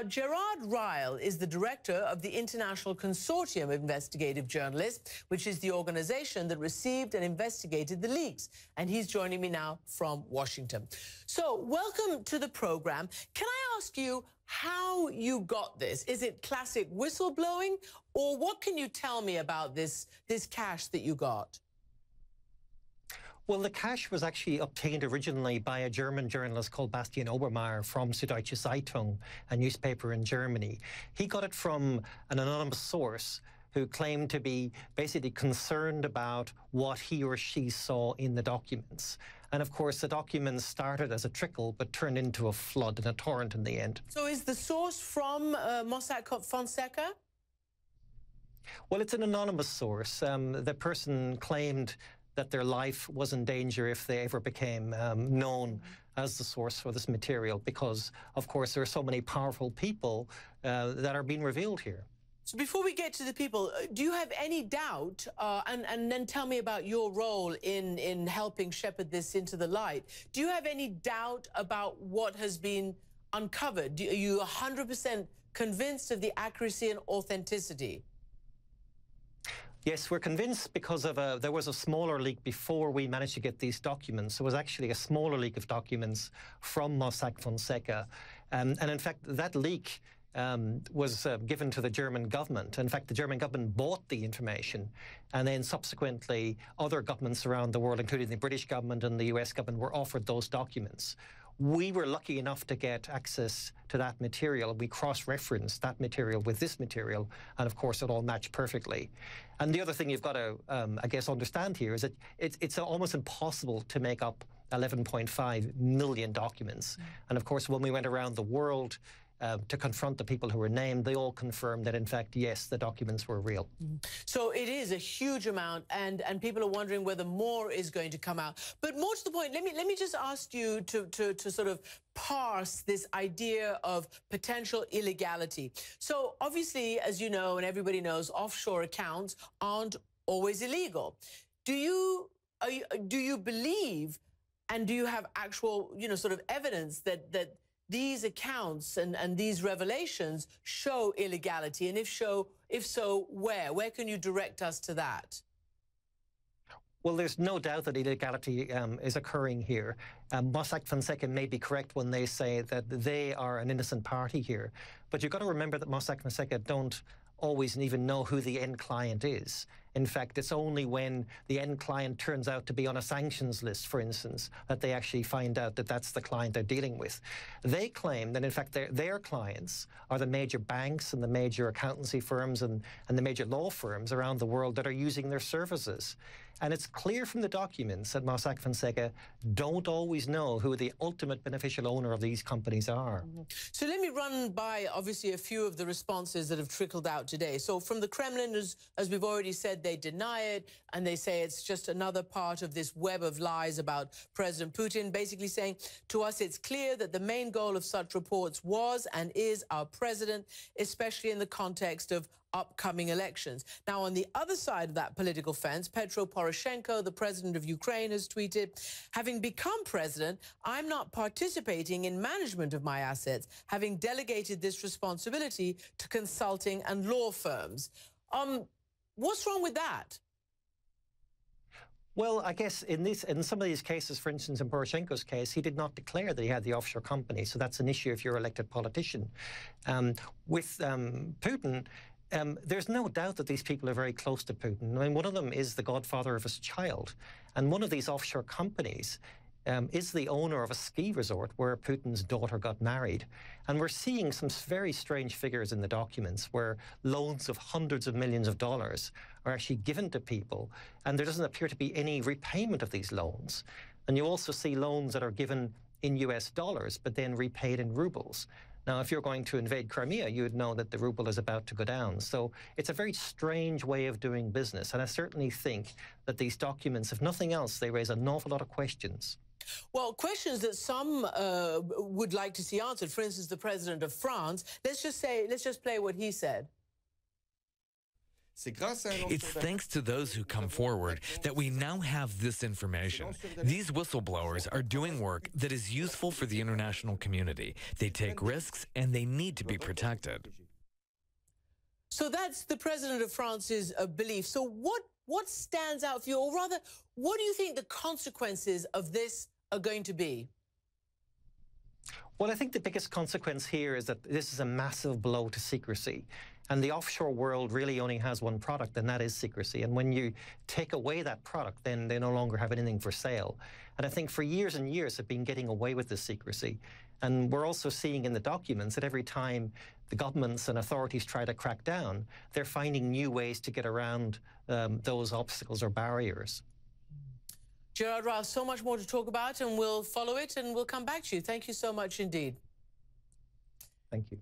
Gerard Ryle is the director of the International Consortium of Investigative Journalists, which is the organization that received and investigated the leaks. And he's joining me now from Washington. So welcome to the program. Can I ask you how you got this? Is it classic whistleblowing, or what can you tell me about this cash that you got? Well, the cash was actually obtained originally by a German journalist called Bastian Obermeier from Süddeutsche Zeitung, a newspaper in Germany. He got it from an anonymous source who claimed to be basically concerned about what he or she saw in the documents. And of course, the documents started as a trickle, but turned into a flood and a torrent in the end. So is the source from Mossack Fonseca? Well, it's an anonymous source. The person claimed that their life was in danger if they ever became known as the source for this material, because, of course, there are so many powerful people that are being revealed here. So before we get to the people, do you have any doubt, and then tell me about your role in helping shepherd this into the light, do you have any doubt about what has been uncovered? Are you 100% convinced of the accuracy and authenticity? Yes, we're convinced because of there was a smaller leak before we managed to get these documents. It was actually a smaller leak of documents from Mossack Fonseca. And in fact, that leak was given to the German government. In fact, the German government bought the information, and then subsequently other governments around the world, including the British government and the US government, were offered those documents. We were lucky enough to get access to that material. We cross-referenced that material with this material, and of course it all matched perfectly. And the other thing you've got to, I guess, understand here is that it's almost impossible to make up 11.5 million documents. And of course, when we went around the world to confront the people who were named, they all confirmed that, in fact, yes, the documents were real. So it is a huge amount, and people are wondering whether more is going to come out. But more to the point, let me just ask you to sort of parse this idea of potential illegality. So obviously, as you know, and everybody knows, offshore accounts aren't always illegal. Do you believe, and do you have actual, sort of evidence that these accounts and these revelations show illegality? And if so, where? Where can you direct us to that? Well, there's no doubt that illegality is occurring here. Mossack Fonseca may be correct when they say that they are an innocent party here. But you've got to remember that Mossack Fonseca don't always even know who the end client is. In fact, it's only when the end client turns out to be on a sanctions list, for instance, that they actually find out that that's the client they're dealing with. They claim that, in fact, their clients are the major banks and the major accountancy firms and the major law firms around the world that are using their services. And it's clear from the documents that Mossack Fonseca don't always know who the ultimate beneficial owner of these companies are. So let me run by, obviously, a few of the responses that have trickled out today. So from the Kremlin, as we've already said, they deny it, and they say it's just another part of this web of lies about President Putin, basically saying, to us, it's clear that the main goal of such reports was and is our president, especially in the context of upcoming elections. Now, on the other side of that political fence, Petro Poroshenko, the president of Ukraine, has tweeted, having become president, I'm not participating in management of my assets, having delegated this responsibility to consulting and law firms. What's wrong with that? Well, I guess in some of these cases, for instance, in Poroshenko's case, he did not declare that he had the offshore company. So that's an issue if you're an elected politician. With Putin, there's no doubt that these people are very close to Putin. I mean, one of them is the godfather of his child. And one of these offshore companies is the owner of a ski resort where Putin's daughter got married. And we're seeing some very strange figures in the documents where loans of hundreds of millions of dollars are actually given to people, and there doesn't appear to be any repayment of these loans. And you also see loans that are given in US dollars, but then repaid in rubles. Now, if you're going to invade Crimea, you would know that the ruble is about to go down. So it's a very strange way of doing business. And I certainly think that these documents, if nothing else, they raise an awful lot of questions. Well, questions that some would like to see answered. For instance, the president of France. Let's just play what he said. It's thanks to those who come forward that we now have this information. These whistleblowers are doing work that is useful for the international community. They take risks and they need to be protected. So that's the president of France's belief. So what stands out for you, or rather, what do you think the consequences of this are going to be? Well, I think the biggest consequence here is that this is a massive blow to secrecy. And the offshore world really only has one product, and that is secrecy. And when you take away that product, then they no longer have anything for sale. And I think for years and years they've been getting away with this secrecy. And we're also seeing in the documents that every time the governments and authorities try to crack down, they're finding new ways to get around those obstacles or barriers. Gerard Rao, so much more to talk about, and we'll follow it and we'll come back to you. Thank you so much indeed. Thank you.